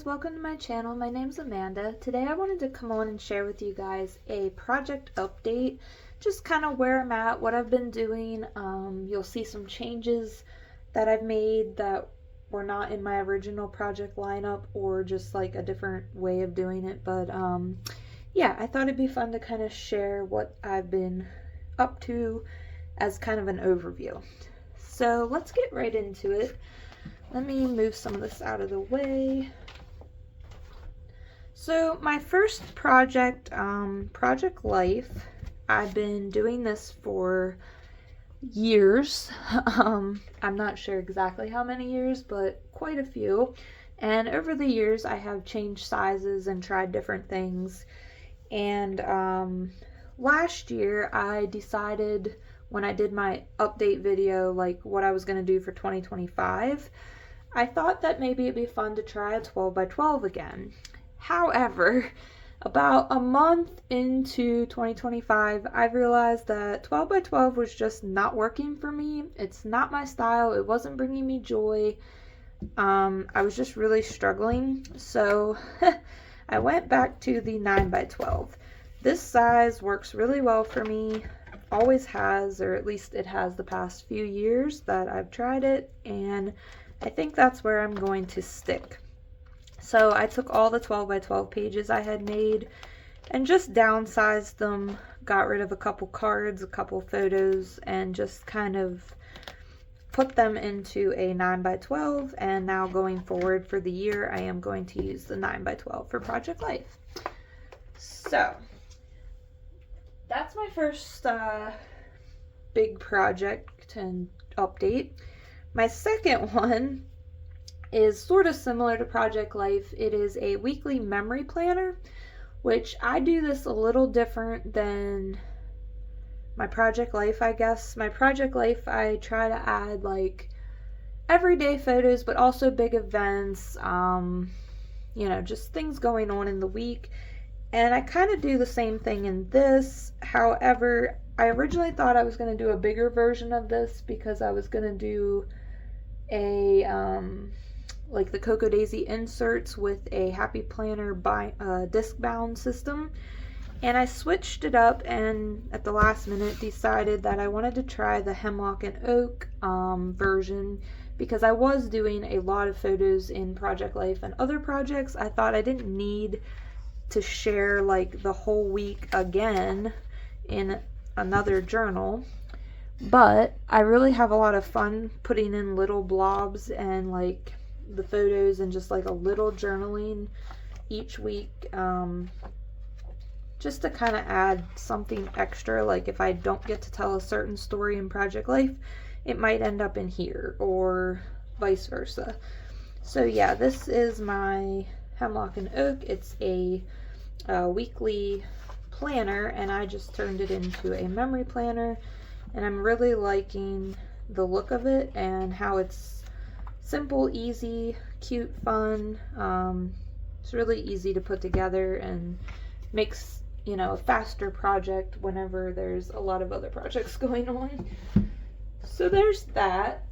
guys, welcome to my channel. My name's Amanda. Today I wanted to come on and share with you guys a project update, just kind of where I'm at, what I've been doing. You'll see some changes that I've made that were not in my original project lineup or just like a different way of doing it. But yeah, I thought it'd be fun to kind of share what I've been up to as kind of an overview. So let's get right into it. Let me move some of this out of the way. So my first project, Project Life, I've been doing this for years. I'm not sure exactly how many years, but quite a few. And over the years, I have changed sizes and tried different things. And last year, I decided when I did my update video, like what I was going to do for 2025, I thought that maybe it'd be fun to try a 12 by 12 again. However, about a month into 2025, I realized that 12 by 12 was just not working for me. It's not my style. It wasn't bringing me joy. I was just really struggling. So I went back to the 9 by 12. This size works really well for me. Always has, or at least it has the past few years that I've tried it, and I think that's where I'm going to stick. So I took all the 12 by 12 pages I had made and just downsized them, got rid of a couple cards, a couple photos, and just kind of put them into a 9 by 12. And now going forward for the year, I am going to use the 9 by 12 for Project Life. So that's my first big project and update. My second one is sort of similar to Project Life. It is a weekly memory planner, which I do this a little different than my Project Life, I guess. My Project Life, I try to add like everyday photos, but also big events, you know, just things going on in the week. And I kind of do the same thing in this. However, I originally thought I was going to do a bigger version of this because I was going to do a like the Cocoa Daisy inserts with a Happy Planner disc bound system, and I switched it up and at the last minute decided that I wanted to try the Hemlock and Oak version because I was doing a lot of photos in Project Life and other projects. I thought I didn't need to share like the whole week again in another journal. But I really have a lot of fun putting in little blobs and like the photos and just like a little journaling each week, just to kind of add something extra. Like if I don't get to tell a certain story in Project Life, it might end up in here or vice versa. So yeah, this is my Hemlock and Oak. It's a weekly planner, and I just turned it into a memory planner. And I'm really liking the look of it and how it's simple, easy, cute, fun. It's really easy to put together and makes, you know, a faster project whenever there's a lot of other projects going on. So there's that.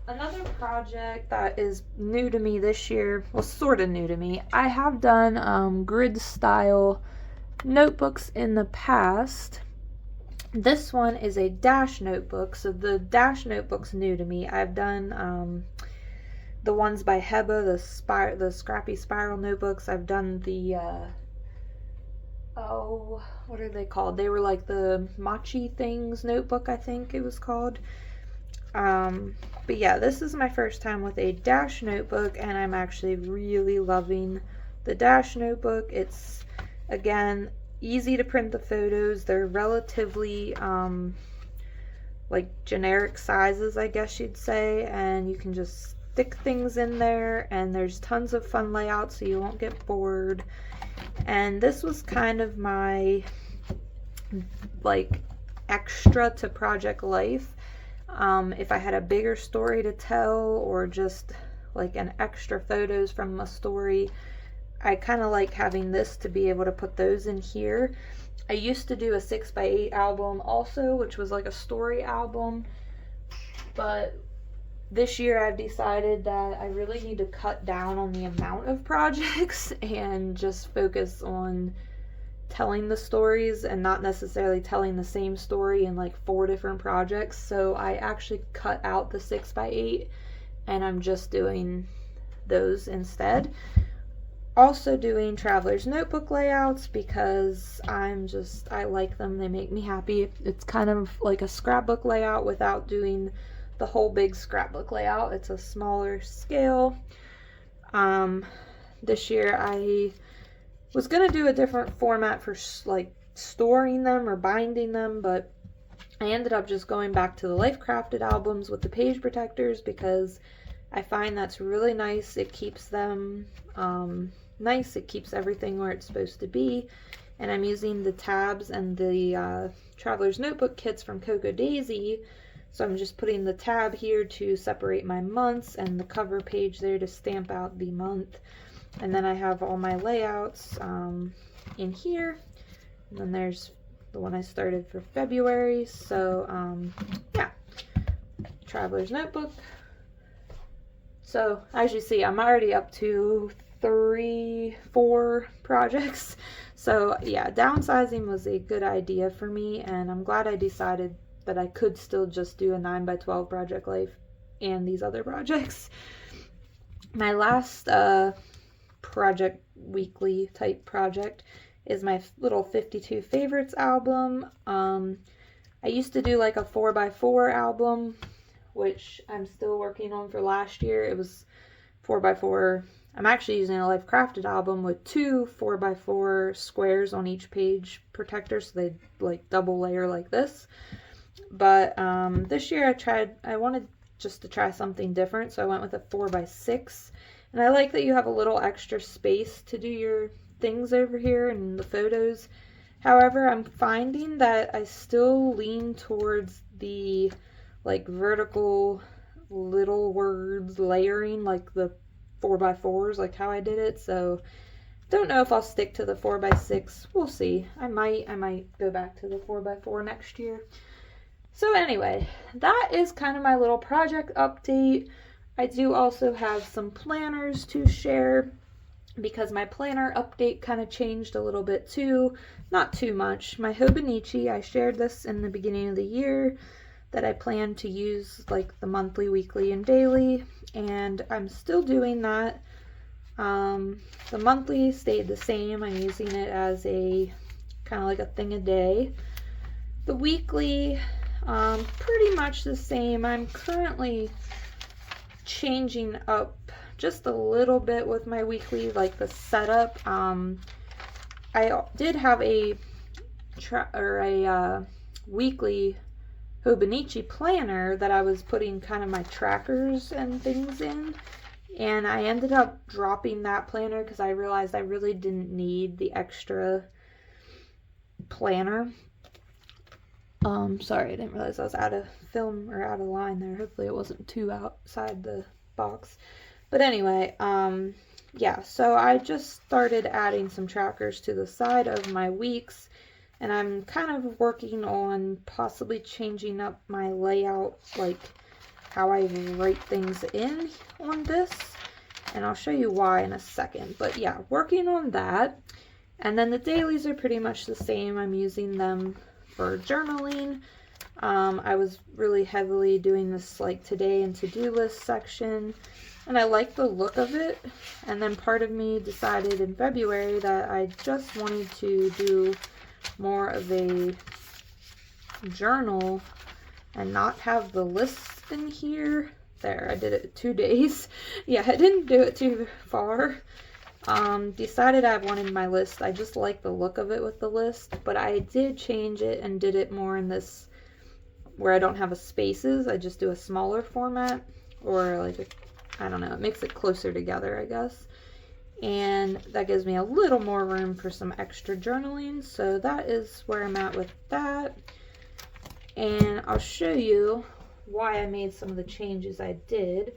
Another project that is new to me this year, well, sort of new to me. I have done grid style notebooks in the past. This one is a dash notebook, so the dash notebook's new to me. I've done the ones by Heba, the scrappy spiral notebooks. I've done the what are they called? They were like the Mochi Things notebook, I think it was called. But yeah, this is my first time with a dash notebook, and I'm actually really loving the dash notebook. It's, again, easy to print the photos. They're relatively like generic sizes, I guess you'd say, and you can just stick things in there, and there's tons of fun layouts so you won't get bored. And this was kind of my like extra to Project Life. If I had a bigger story to tell or just like an extra photos from a story, I kind of like having this to be able to put those in here. I used to do a 6x8 album also, which was like a story album, but this year I've decided that I really need to cut down on the amount of projects and just focus on telling the stories and not necessarily telling the same story in like 4 different projects. So I actually cut out the 6x8 and I'm just doing those instead. Also doing Traveler's Notebook layouts because I like them. They make me happy. It's kind of like a scrapbook layout without doing the whole big scrapbook layout. It's a smaller scale. This year I was gonna do a different format for like storing them or binding them, but I ended up just going back to the Life Crafted albums with the page protectors because I find that's really nice. It keeps them nice. It keeps everything where it's supposed to be. And I'm using the tabs and the Traveler's Notebook kits from Cocoa Daisy. So I'm just putting the tab here to separate my months and the cover page there to stamp out the month. And then I have all my layouts in here. And then there's the one I started for February. So yeah, Traveler's Notebook. So as you see, I'm already up to 3-4 projects. So yeah, downsizing was a good idea for me, and I'm glad I decided that I could still just do a 9x12 project life and these other projects. My last project weekly type project is my little 52 favorites album. I used to do like a 4x4 album, which I'm still working on for last year. It was 4x4. I'm actually using a Life Crafted album with 2 4x4 squares on each page protector, so they like double layer like this. But this year I wanted just to try something different, so I went with a 4x6. And I like that you have a little extra space to do your things over here and the photos. However, I'm finding that I still lean towards the like vertical little words layering, like the 4x4s, like how I did it. So don't know if I'll stick to the 4x6. We'll see. I might go back to the 4x4 next year. So anyway, that is kind of my little project update. I do also have some planners to share because my planner update kind of changed a little bit too. Not too much. My Hobonichi, I shared this in the beginning of the year that I plan to use like the monthly, weekly, and daily, and I'm still doing that. The monthly stayed the same. I'm using it as a kind of like a thing a day. The weekly, pretty much the same. I'm currently changing up just a little bit with my weekly, like the setup. I did have a weekly Hobonichi planner that I was putting kind of my trackers and things in, and I ended up dropping that planner because I realized I really didn't need the extra planner. Sorry, I didn't realize I was out of film or out of line there. Hopefully it wasn't too outside the box. But anyway, yeah, so I just started adding some trackers to the side of my weeks, and I'm kind of working on possibly changing up my layout, like how I write things in on this, and I'll show you why in a second. But yeah, working on that. And then the dailies are pretty much the same. I'm using them for journaling. I was really heavily doing this like today and to-do list section, and I like the look of it. And then part of me decided in February that I just wanted to do more of a journal and not have the lists in here. There, I did it 2 days. Yeah, I didn't do it too far. Decided I wanted my list. I just like the look of it with the list, but I did change it and did it more in this where I don't have a spaces. I just do a smaller format, or like I don't know, it makes it closer together, I guess. And that gives me a little more room for some extra journaling. So that is where I'm at with that. And I'll show you why I made some of the changes I did.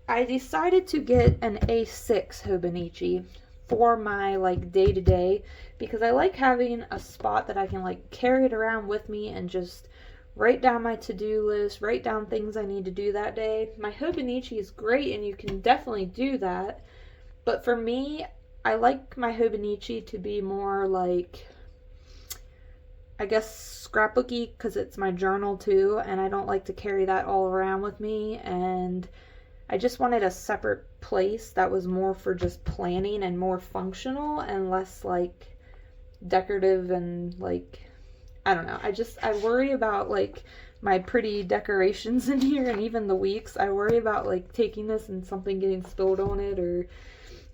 I decided to get an A6 Hobonichi for my like day-to-day because I like having a spot that I can like carry it around with me and just write down my to-do list, write down things I need to do that day. My Hobonichi is great and you can definitely do that. But for me, I like my Hobonichi to be more like, I guess, scrapbooky, because it's my journal too, and I don't like to carry that all around with me. And I just wanted a separate place that was more for just planning and more functional and less like decorative and like, I don't know. I worry about like my pretty decorations in here, and even the weeks. I worry about like taking this and something getting spilled on it, or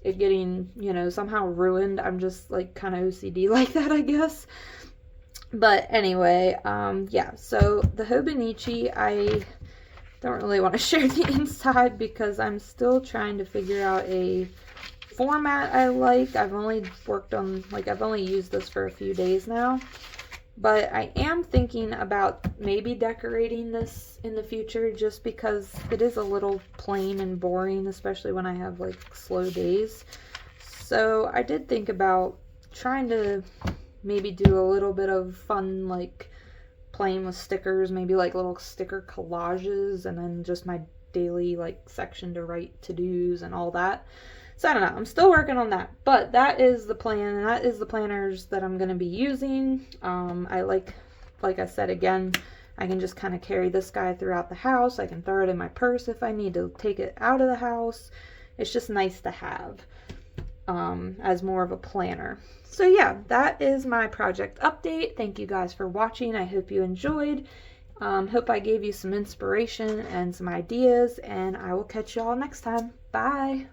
it getting, you know, somehow ruined. I'm just like kind of OCD like that, I guess. But anyway, yeah, so the Hobonichi, I don't really want to share the inside because I'm still trying to figure out a format I like. I've only used this for a few days now. But I am thinking about maybe decorating this in the future, just because it is a little plain and boring, especially when I have like slow days. So I did think about trying to maybe do a little bit of fun, like playing with stickers, maybe like little sticker collages, and then just my daily like section to write to-dos and all that. So I don't know, I'm still working on that, but that is the plan, and that is the planners that I'm going to be using. I like I said, again, I can just kind of carry this guy throughout the house. I can throw it in my purse if I need to take it out of the house. It's just nice to have as more of a planner. So yeah, that is my project update. Thank you guys for watching. I hope you enjoyed. Hope I gave you some inspiration and some ideas, and I will catch you all next time. Bye!